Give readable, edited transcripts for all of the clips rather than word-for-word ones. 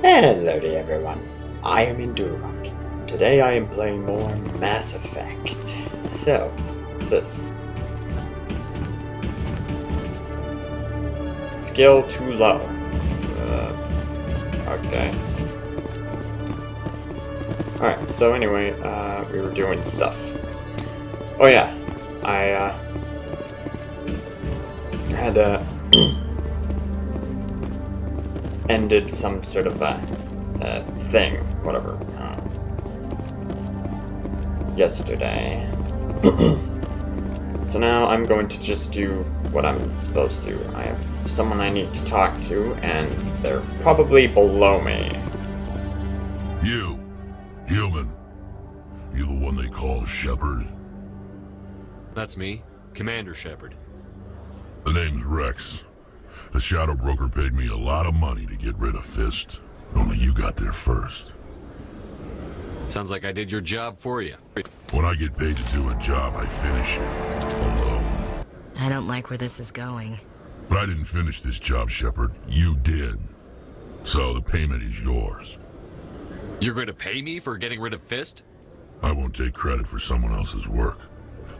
Hello there everyone, I am Endurok. Today I am playing more Mass Effect. So, what's this? Skill too low. Okay. Alright, so anyway, we were doing stuff. Oh yeah, I had ended some sort of thing, whatever, yesterday. So now I'm going to just do what I'm supposed to. I have someone I need to talk to, and they're probably below me. You, human. You the one they call Shepard? That's me, Commander Shepard. The name's Rex. The Shadow Broker paid me a lot of money to get rid of Fist. Only you got there first. Sounds like I did your job for you. When I get paid to do a job, I finish it. Alone. I don't like where this is going. But I didn't finish this job, Shepard. You did. So the payment is yours. You're going to pay me for getting rid of Fist? I won't take credit for someone else's work.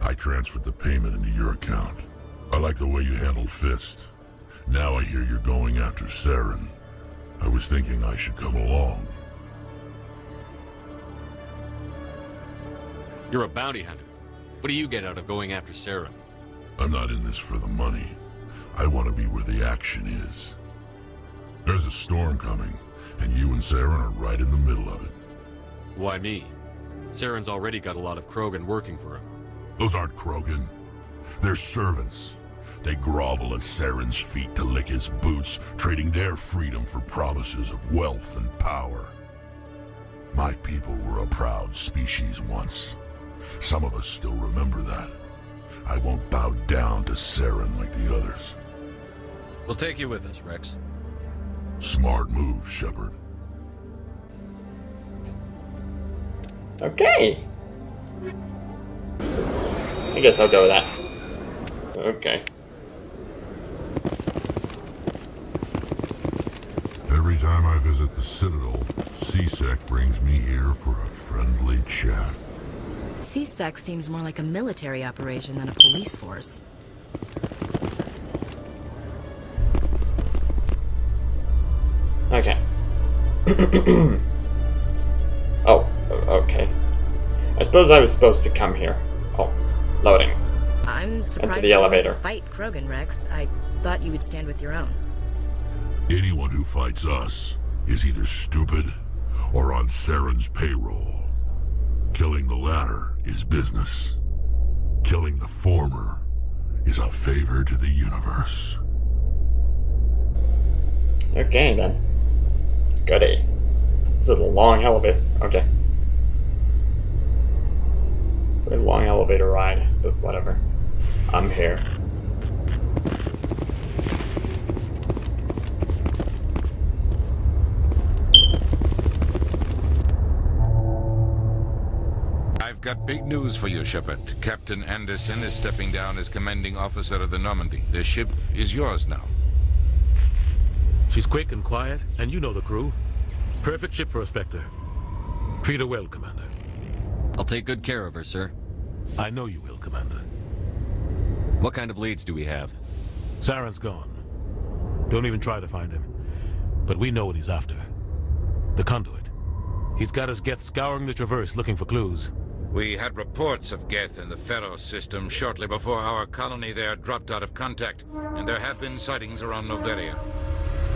I transferred the payment into your account. I like the way you handled Fist. Now I hear you're going after Saren. I was thinking I should come along. You're a bounty hunter. What do you get out of going after Saren? I'm not in this for the money. I want to be where the action is. There's a storm coming, and you and Saren are right in the middle of it. Why me? Saren's already got a lot of Krogan working for him. Those aren't Krogan. They're servants. They grovel at Saren's feet to lick his boots, trading their freedom for promises of wealth and power. My people were a proud species once. Some of us still remember that. I won't bow down to Saren like the others. We'll take you with us, Rex. Smart move, Shepard. Okay. I guess I'll go with that. Okay. Every time I visit the Citadel, C-Sec brings me here for a friendly chat. C-Sec seems more like a military operation than a police force. Okay. Oh, okay. I suppose I was supposed to come here. Oh, loading. I'm surprised Into the elevator. you won't fight Krogan, Rex. I thought you would stand with your own. Anyone who fights us is either stupid or on Saren's payroll. Killing the latter is business. Killing the former is a favor to the universe. Okay, then. Goody. This is a long elevator. Okay. Pretty long elevator ride, but whatever. I'm here. I've got big news for you, Shepard. Captain Anderson is stepping down as commanding officer of the Normandy. The ship is yours now. She's quick and quiet, and you know the crew. Perfect ship for a Spectre. Treat her well, Commander. I'll take good care of her, sir. I know you will, Commander. What kind of leads do we have? Saren's gone. Don't even try to find him. But we know what he's after. The conduit. He's got his Geth scouring the Traverse looking for clues. We had reports of Geth in the Pharos system shortly before our colony there dropped out of contact, and there have been sightings around Noveria.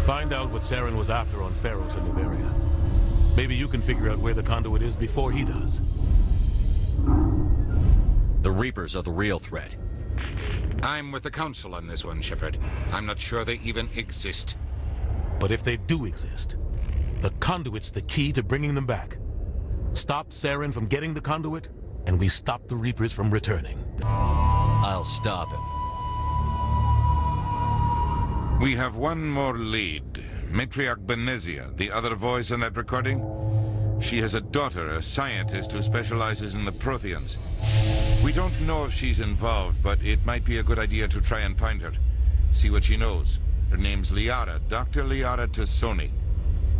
Find out what Saren was after on Pharos and Noveria. Maybe you can figure out where the conduit is before he does. The Reapers are the real threat. I'm with the Council on this one, Shepard. I'm not sure they even exist. But if they do exist, the conduit's the key to bringing them back. Stop Saren from getting the conduit, and we stop the Reapers from returning. I'll stop him. We have one more lead. Matriarch Benezia, the other voice in that recording. She has a daughter, a scientist who specializes in the Protheans. We don't know if she's involved, but it might be a good idea to try and find her. See what she knows. Her name's Liara, Dr. Liara Tassoni.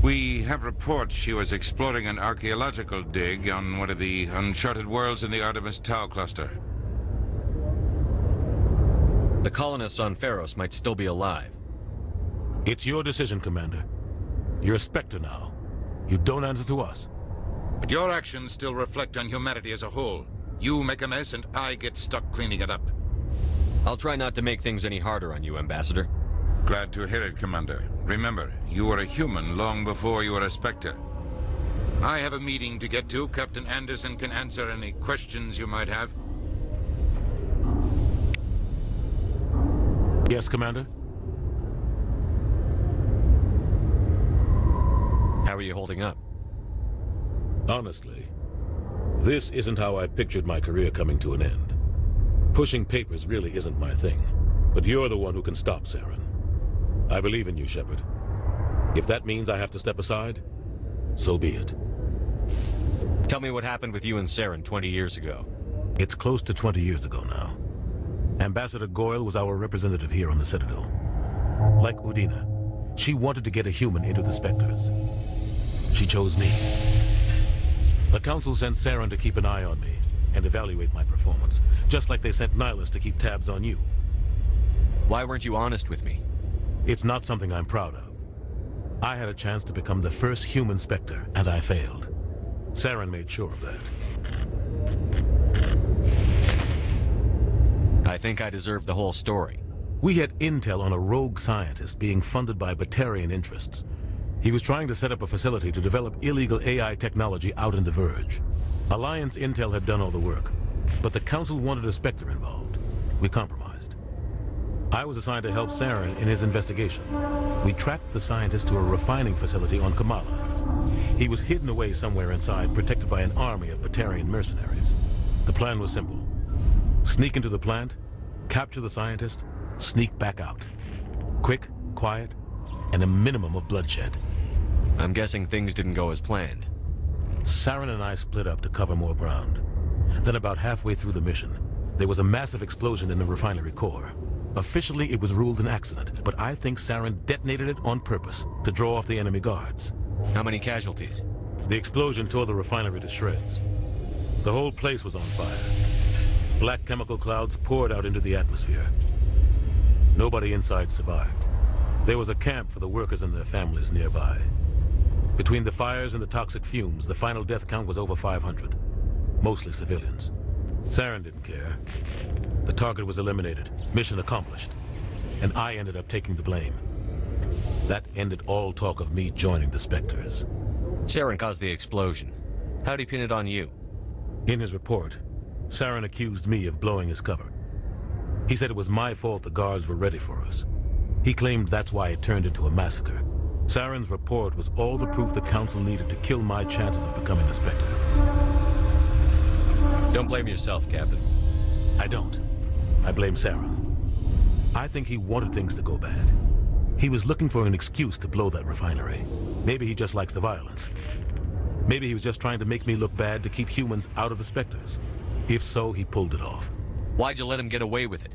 We have reports she was exploring an archaeological dig on one of the uncharted worlds in the Artemis Tau cluster. The colonists on Pharos might still be alive. It's your decision, Commander. You're a Spectre now. You don't answer to us. But your actions still reflect on humanity as a whole. You make a mess and I get stuck cleaning it up. I'll try not to make things any harder on you, Ambassador. Glad to hear it, Commander. Remember, you were a human long before you were a Spectre. I have a meeting to get to. Captain Anderson can answer any questions you might have. Yes, Commander? How are you holding up? Honestly, this isn't how I pictured my career coming to an end. Pushing papers really isn't my thing, but you're the one who can stop Saren. I believe in you, Shepard. If that means I have to step aside, so be it. Tell me what happened with you and Saren 20 years ago. It's close to 20 years ago now. Ambassador Goyle was our representative here on the Citadel. Like Udina, she wanted to get a human into the Spectres. She chose me. The Council sent Saren to keep an eye on me and evaluate my performance, just like they sent Nihilus to keep tabs on you. Why weren't you honest with me? It's not something I'm proud of. I had a chance to become the first human Spectre, and I failed. Saren made sure of that. I think I deserve the whole story. We had intel on a rogue scientist being funded by Batarian interests. He was trying to set up a facility to develop illegal AI technology out in the Verge. Alliance intel had done all the work, but the Council wanted a Spectre involved. We compromised. I was assigned to help Saren in his investigation. We tracked the scientist to a refining facility on Kamala. He was hidden away somewhere inside, protected by an army of Batarian mercenaries. The plan was simple. Sneak into the plant, capture the scientist, sneak back out. Quick, quiet, and a minimum of bloodshed. I'm guessing things didn't go as planned. Saren and I split up to cover more ground. Then about halfway through the mission, there was a massive explosion in the refinery core. Officially, it was ruled an accident, but I think Saren detonated it on purpose to draw off the enemy guards. How many casualties? The explosion tore the refinery to shreds. The whole place was on fire. Black chemical clouds poured out into the atmosphere. Nobody inside survived. There was a camp for the workers and their families nearby. Between the fires and the toxic fumes, the final death count was over 500. Mostly civilians. Saren didn't care. The target was eliminated, mission accomplished. And I ended up taking the blame. That ended all talk of me joining the Spectres. Saren caused the explosion. How'd he pin it on you? In his report, Saren accused me of blowing his cover. He said it was my fault the guards were ready for us. He claimed that's why it turned into a massacre. Saren's report was all the proof the Council needed to kill my chances of becoming a Spectre. Don't blame yourself, Captain. I don't. I blame Saren. I think he wanted things to go bad. He was looking for an excuse to blow that refinery. Maybe he just likes the violence. Maybe he was just trying to make me look bad to keep humans out of the Spectres. If so, he pulled it off. Why'd you let him get away with it?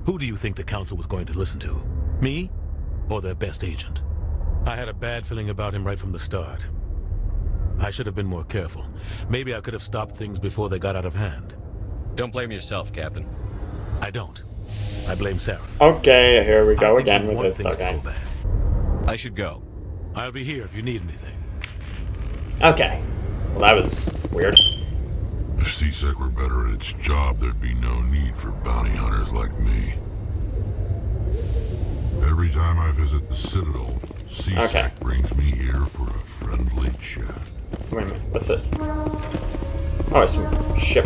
Who do you think the Council was going to listen to? Me? Or their best agent? I had a bad feeling about him right from the start. I should have been more careful. Maybe I could have stopped things before they got out of hand. Don't blame yourself, Captain. I don't. I blame Saren. Okay, here we go I think again he with wanted this. things to Okay. go bad. I should go. I'll be here if you need anything. Okay. Well, that was weird. If C-Sec were better at its job, there'd be no need for bounty hunters like me. Every time I visit the Citadel, C-Sec brings me here for a friendly chat. Wait a minute. What's this? Oh, it's some ship.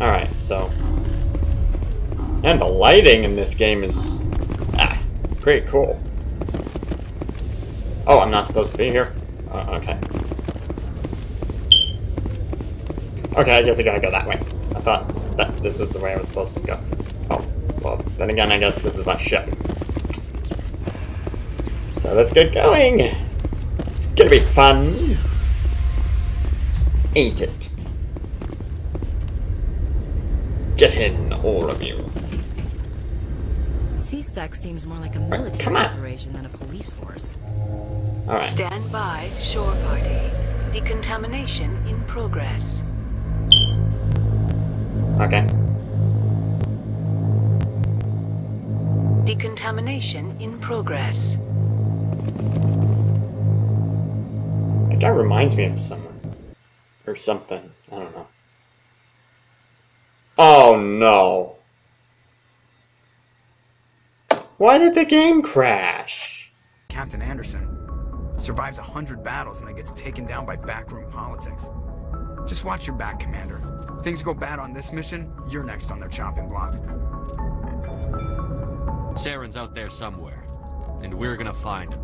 Alright, so... And the lighting in this game is... pretty cool. Oh, I'm not supposed to be here? Okay. Okay, I guess I gotta go that way. I thought that this was the way I was supposed to go. Oh, well, then again, I guess this is my ship. So let's get going. It's gonna be fun. Ain't it? Get in, all of you. C sect seems more like a military operation than a police force. Alright. Stand by, shore party. Decontamination in progress. Okay. Decontamination in progress. That guy reminds me of someone. Or something. I don't know. Oh no. Why did the game crash? Captain Anderson survives 100 battles and then gets taken down by backroom politics. Just watch your back, Commander. Things go bad on this mission, you're next on their chopping block. Saren's out there somewhere, and we're gonna find him.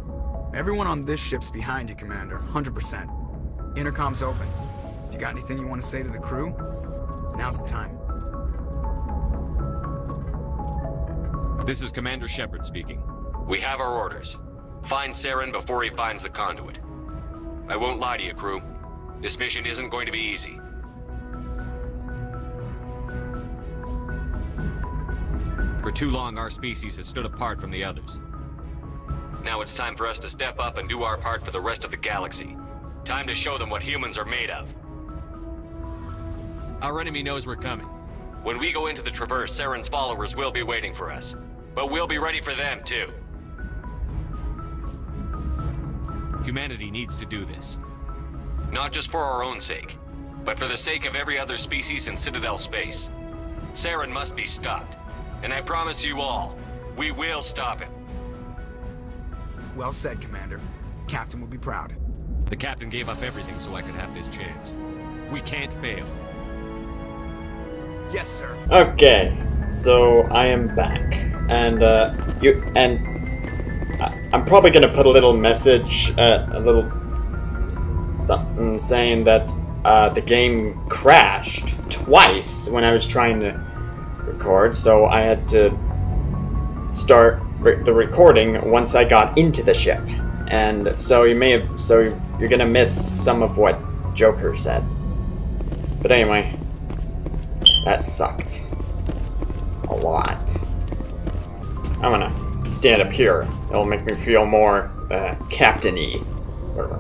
Everyone on this ship's behind you, Commander, 100%. Intercom's open. If you got anything you want to say to the crew, now's the time. This is Commander Shepard speaking. We have our orders. Find Saren before he finds the conduit. I won't lie to you, crew. This mission isn't going to be easy. For too long, our species has stood apart from the others. Now it's time for us to step up and do our part for the rest of the galaxy. Time to show them what humans are made of. Our enemy knows we're coming. When we go into the Traverse, Saren's followers will be waiting for us. But we'll be ready for them, too. Humanity needs to do this. Not just for our own sake, but for the sake of every other species in Citadel space. Saren must be stopped. And I promise you all, we will stop him. Well said, Commander. Captain will be proud. The captain gave up everything so I could have this chance. We can't fail. Yes, sir. Okay, so I am back, and I'm probably gonna put a little message, a little something saying that the game crashed twice when I was trying to record, so I had to start the recording once I got into the ship, and so you're gonna miss some of what Joker said. But anyway. That sucked. A lot. I'm gonna stand up here. It'll make me feel more, captain-y. Whatever.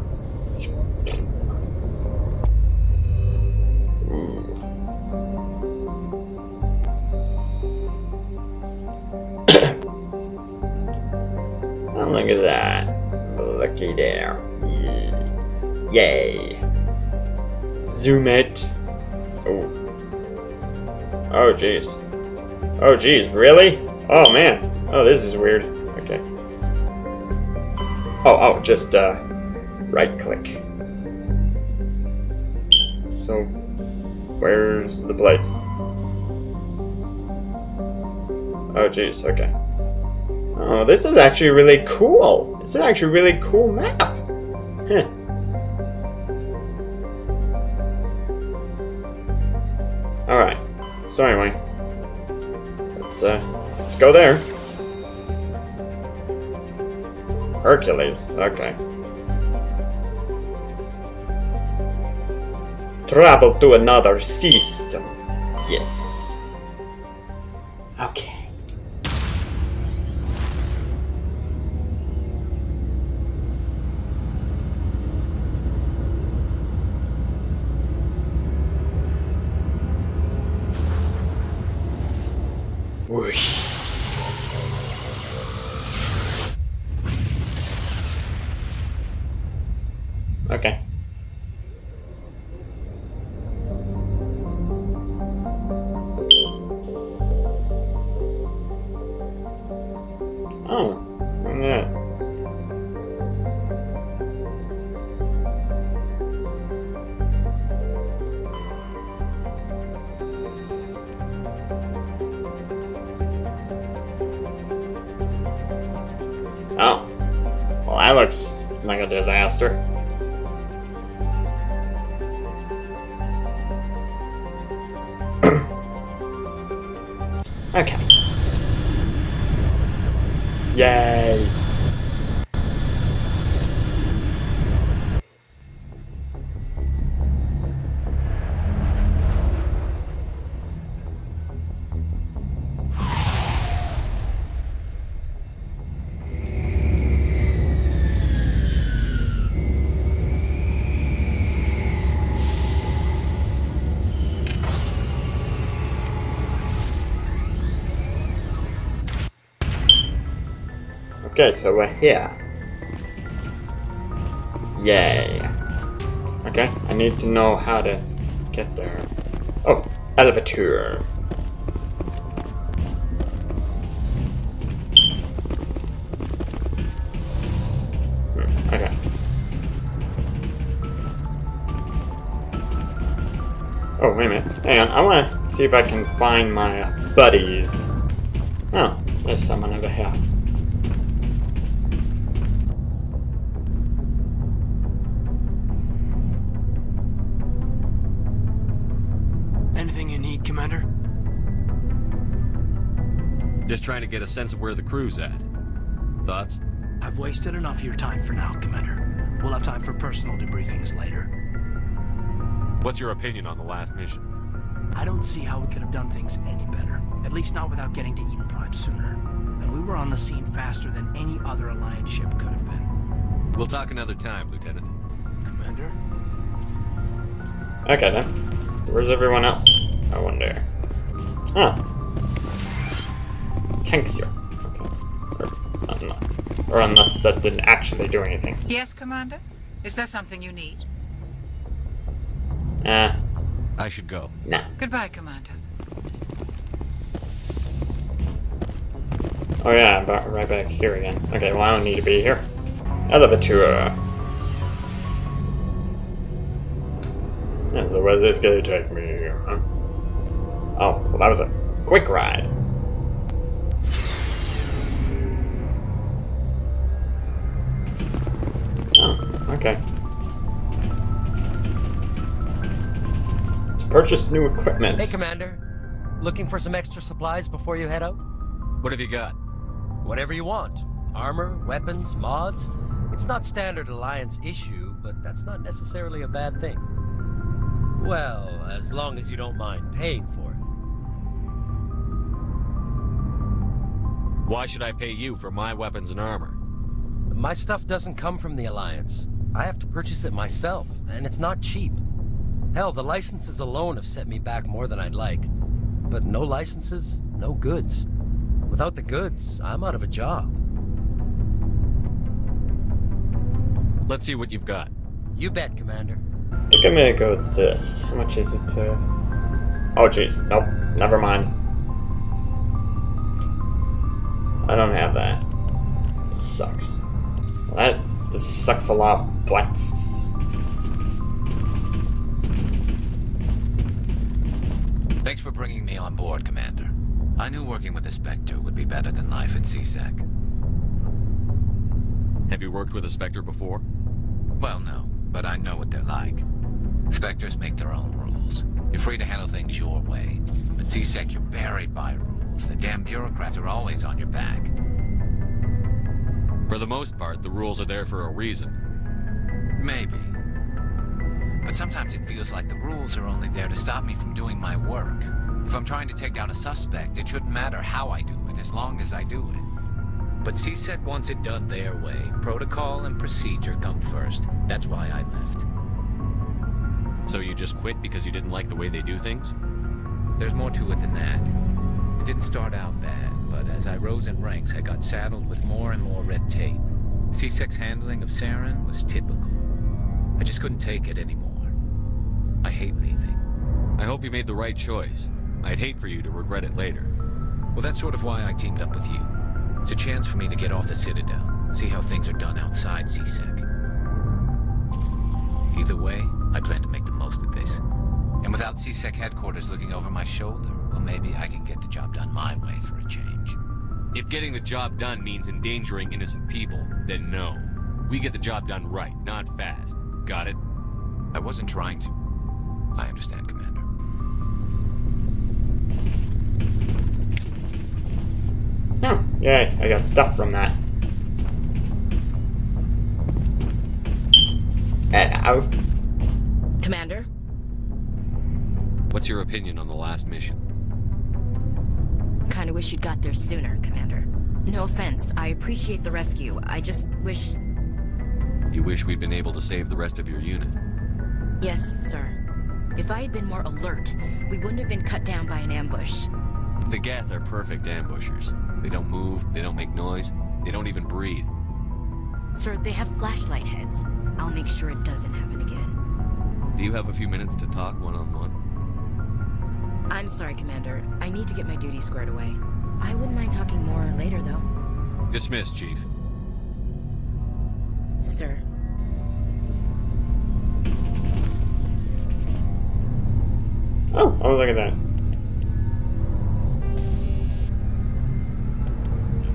Oh, look at that. Looky there. Yay. Zoom it. Oh. Oh, jeez. Oh, jeez, really? Oh, man. Oh, this is weird. Okay. Oh, just, right-click. So, where's the place? Oh, jeez, okay. Oh, this is actually really cool. This is actually a really cool map. Huh. Alright. So anyway, let's go there. Hercules, okay. Travel to another system. Yes. Okay. Whoosh. Okay. Oh, yeah. Oh. Well, that looks like a disaster. Okay. Yay. Okay, so we're here. Yay. Okay, I need to know how to get there. Oh, elevator. Okay. Oh, wait a minute. Hang on, I want to see if I can find my buddies. Oh, there's someone over here. Anything you need, Commander? Just trying to get a sense of where the crew's at. Thoughts? I've wasted enough of your time for now, Commander. We'll have time for personal debriefings later. What's your opinion on the last mission? I don't see how we could have done things any better. At least not without getting to Eden Prime sooner. And we were on the scene faster than any other Alliance ship could have been. We'll talk another time, Lieutenant. Commander? Okay then. Where's everyone else? I wonder. Oh. Tanks here. Okay. Or unless that didn't actually do anything. Yes, Commander? Is there something you need? I should go. Nah. Goodbye, Commander. Oh yeah, I'm right back here again. Okay, well I don't need to be here. Elevator. Yeah, so where's this gonna take me? Huh? Oh, well that was a quick ride. Oh, okay. To purchase new equipment. Hey, Commander. Looking for some extra supplies before you head out? What have you got? Whatever you want. Armor, weapons, mods. It's not standard Alliance issue, but that's not necessarily a bad thing. Well, as long as you don't mind paying for it. Why should I pay you for my weapons and armor? My stuff doesn't come from the Alliance. I have to purchase it myself, and it's not cheap. Hell, the licenses alone have set me back more than I'd like. But no licenses, no goods. Without the goods, I'm out of a job. Let's see what you've got. You bet, Commander. I think I'm gonna go with this. How much is it to... Oh jeez, nope, never mind. I don't have that. Sucks. This sucks a lot, but... Thanks for bringing me on board, Commander. I knew working with the Spectre would be better than life at CSEC. Have you worked with a Spectre before? Well, no, but I know what they're like. Spectres make their own rules. You're free to handle things your way. At CSEC, you're buried by rules. The damn bureaucrats are always on your back. For the most part, the rules are there for a reason. Maybe. But sometimes it feels like the rules are only there to stop me from doing my work. If I'm trying to take down a suspect, it shouldn't matter how I do it, as long as I do it. But CSEC wants it done their way. Protocol and procedure come first. That's why I left. So you just quit because you didn't like the way they do things? There's more to it than that. It didn't start out bad, but as I rose in ranks, I got saddled with more and more red tape. CSEC's handling of Saren was typical. I just couldn't take it anymore. I hate leaving. I hope you made the right choice. I'd hate for you to regret it later. Well, that's sort of why I teamed up with you. It's a chance for me to get off the Citadel, see how things are done outside CSEC. Either way, I plan to make the most of this. And without CSEC headquarters looking over my shoulder, well, maybe I can get the job done my way for a change. If getting the job done means endangering innocent people, then no. We get the job done right, not fast. Got it? I wasn't trying to. I understand, Commander. Oh, yay, I got stuff from that. Ow. Commander? What's your opinion on the last mission? Kinda wish you'd got there sooner, Commander. No offense, I appreciate the rescue. I just wish... You wish we'd been able to save the rest of your unit? Yes, sir. If I had been more alert, we wouldn't have been cut down by an ambush. The Geth are perfect ambushers. They don't move, they don't make noise. They don't even breathe. Sir, they have flashlight heads. I'll make sure it doesn't happen again. Do you have a few minutes to talk one-on-one? I'm sorry, Commander. I need to get my duty squared away. I wouldn't mind talking more later, though. Dismissed, Chief. Sir. Oh, look at that.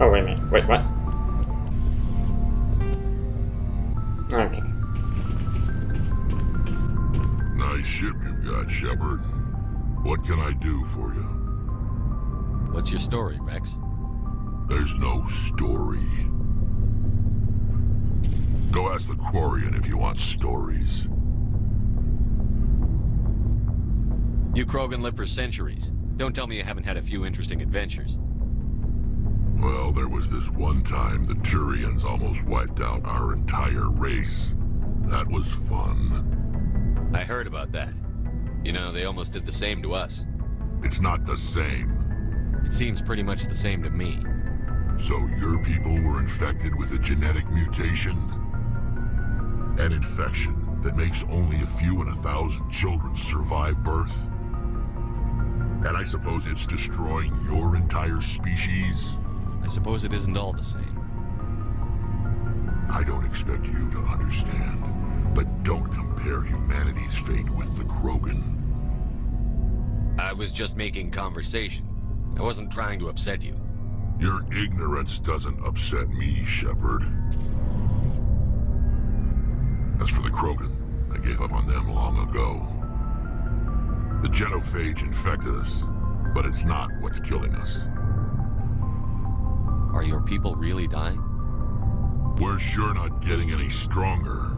Oh, wait a minute. Wait, what? Okay. Nice ship you've got, Shepard. What can I do for you? What's your story, Rex? There's no story. Go ask the Chorion if you want stories. You Krogan live for centuries. Don't tell me you haven't had a few interesting adventures. Well, there was this one time the Turians almost wiped out our entire race. That was fun. I heard about that. You know, they almost did the same to us. It's not the same. It seems pretty much the same to me. So your people were infected with a genetic mutation? An infection that makes only a few in 1,000 children survive birth? And I suppose it's destroying your entire species? I suppose it isn't all the same. I don't expect you to understand, but don't compare humanity's fate with the Krogan. I was just making conversation. I wasn't trying to upset you. Your ignorance doesn't upset me, Shepard. As for the Krogan, I gave up on them long ago. The genophage infected us, but it's not what's killing us. Are your people really dying? We're sure not getting any stronger.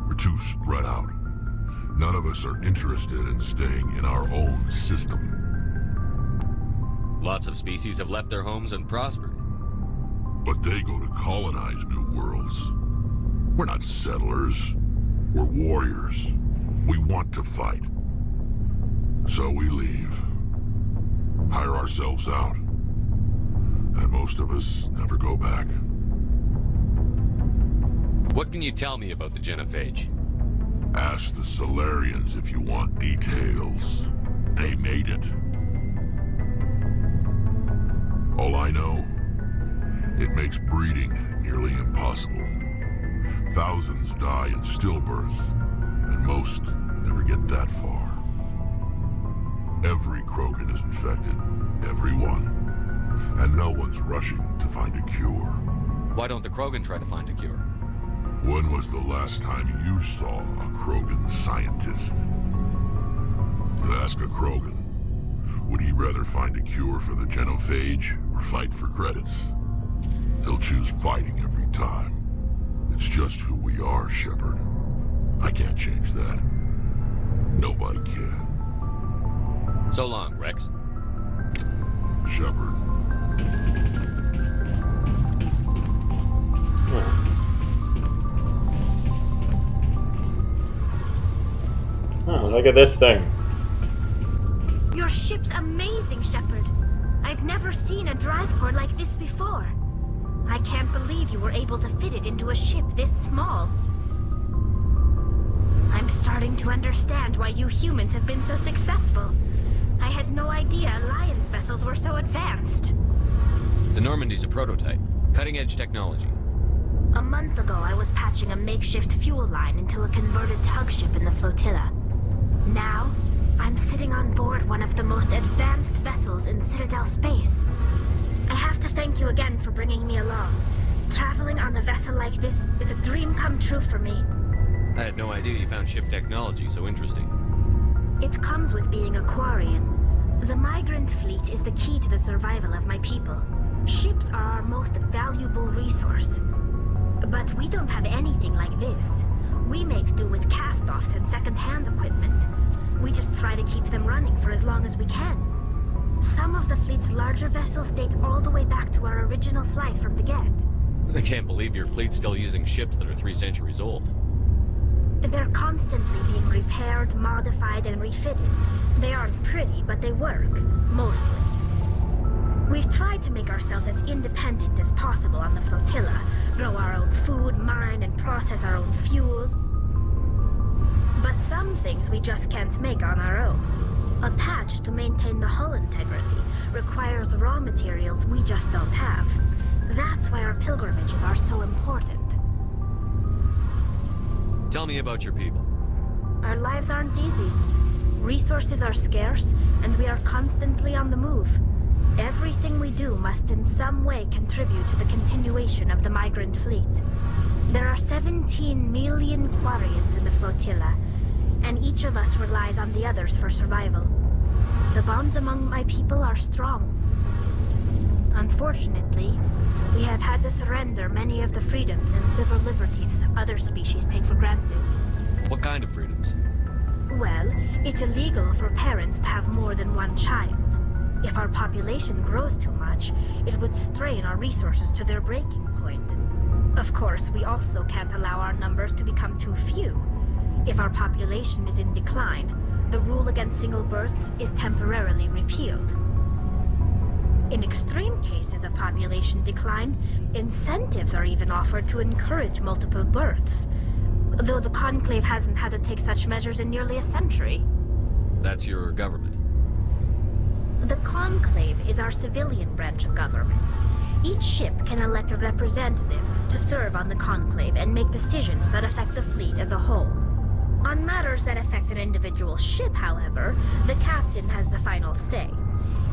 We're too spread out. None of us are interested in staying in our own system. Lots of species have left their homes and prospered. But they go to colonize new worlds. We're not settlers. We're warriors. We want to fight. So we leave. Hire ourselves out. And most of us never go back. What can you tell me about the genophage? Ask the Solarians if you want details. They made it. All I know, it makes breeding nearly impossible. Thousands die in stillbirth, and most never get that far. Every Krogan is infected. Every one. And no one's rushing to find a cure. Why don't the Krogan try to find a cure? When was the last time you saw a Krogan scientist? Ask a Krogan. Would he rather find a cure for the genophage or fight for credits? He'll choose fighting every time. It's just who we are, Shepard. I can't change that. Nobody can. So long, Rex. Shepard. Oh, look at this thing. Your ship's amazing, Shepard. I've never seen a drive core like this before. I can't believe you were able to fit it into a ship this small. I'm starting to understand why you humans have been so successful. I had no idea Alliance vessels were so advanced. The Normandy's a prototype. Cutting-edge technology. A month ago, I was patching a makeshift fuel line into a converted tug ship in the flotilla. Now, I'm sitting on board one of the most advanced vessels in Citadel space. I have to thank you again for bringing me along. Traveling on a vessel like this is a dream come true for me. I had no idea you found ship technology so interesting. It comes with being a Chorion. The migrant fleet is the key to the survival of my people. Ships are our most valuable resource. But we don't have anything like this. We make do with cast-offs and second-hand equipment. We just try to keep them running for as long as we can. Some of the fleet's larger vessels date all the way back to our original flight from the Geth. I can't believe your fleet's still using ships that are 3 centuries old. They're constantly being repaired, modified, and refitted. They aren't pretty, but they work. Mostly. We've tried to make ourselves as independent as possible on the flotilla, grow our own food, mine, and process our own fuel. But some things we just can't make on our own. A patch to maintain the hull integrity requires raw materials we just don't have. That's why our pilgrimages are so important. Tell me about your people. Our lives aren't easy. Resources are scarce, and we are constantly on the move. Everything we do must in some way contribute to the continuation of the migrant fleet. There are 17 million Quarians in the flotilla, and each of us relies on the others for survival. The bonds among my people are strong. Unfortunately, we have had to surrender many of the freedoms and civil liberties other species take for granted. What kind of freedoms? Well, it's illegal for parents to have more than one child. If our population grows too much, it would strain our resources to their breaking point. Of course, we also can't allow our numbers to become too few. If our population is in decline, the rule against single births is temporarily repealed. In extreme cases of population decline, incentives are even offered to encourage multiple births, though the Conclave hasn't had to take such measures in nearly a century. That's your government. The Conclave is our civilian branch of government. Each ship can elect a representative to serve on the Conclave and make decisions that affect the fleet as a whole. On matters that affect an individual ship, however, the captain has the final say.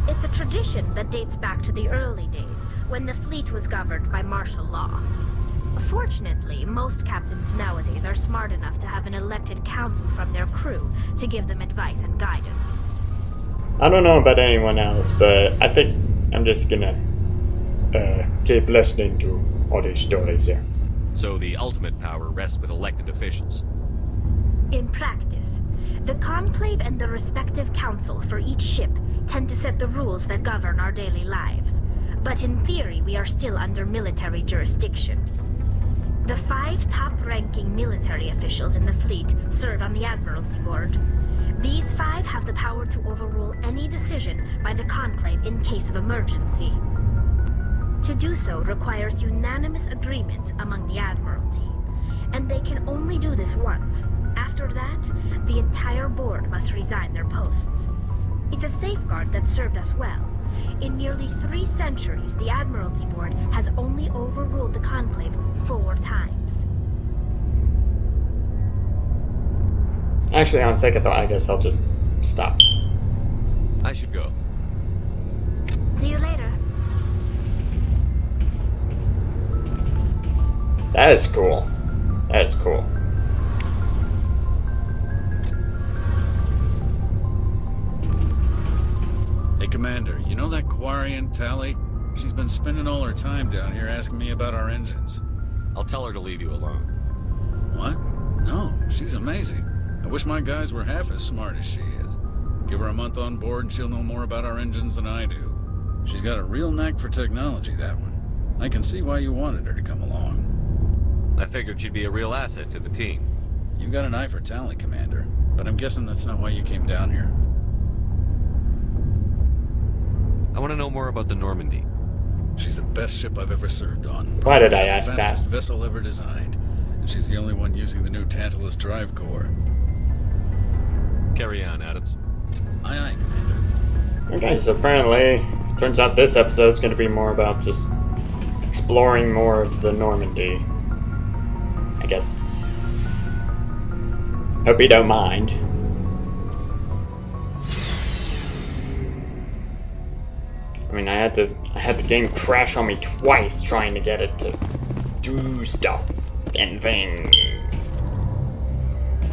It's a tradition that dates back to the early days, when the fleet was governed by martial law. Fortunately, most captains nowadays are smart enough to have an elected council from their crew to give them advice and guidance. I don't know about anyone else, but I think I'm just gonna keep listening to all these stories here. So the ultimate power rests with elected officials. In practice, the Conclave and the respective council for each ship tend to set the rules that govern our daily lives. But in theory, we are still under military jurisdiction. The 5 top-ranking military officials in the fleet serve on the Admiralty Board. These 5 have the power to overrule any decision by the Conclave in case of emergency. To do so requires unanimous agreement among the Admiralty, and they can only do this once. After that, the entire board must resign their posts. It's a safeguard that served us well. In nearly 3 centuries, the Admiralty Board has only overruled the Conclave 4 times. Actually, on second thought, I guess I'll just stop. I should go. See you later. That is cool. That is cool. Hey, Commander, you know that Quarian, Tally? She's been spending all her time down here asking me about our engines. I'll tell her to leave you alone. What? No, she's amazing. I wish my guys were half as smart as she is. Give her a month on board and she'll know more about our engines than I do. She's got a real knack for technology, that one. I can see why you wanted her to come along. I figured she'd be a real asset to the team. You got an eye for Tally, Commander, but I'm guessing that's not why you came down here. I want to know more about the Normandy. She's the best ship I've ever served on. Why did I ask that? The fastest vessel ever designed, and she's the only one using the new Tantalus drive core. Carry on, Adams. Aye, aye, Commander. Okay, so apparently, turns out this episode's going to be more about just exploring more of the Normandy. I guess. Hope you don't mind. I mean, I had the game crash on me twice trying to get it to do stuff and things.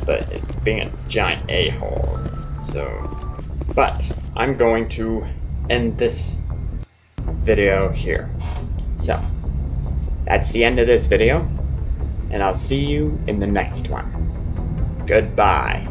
But it's being a giant a-hole, so... But, I'm going to end this video here. So, that's the end of this video, and I'll see you in the next one. Goodbye.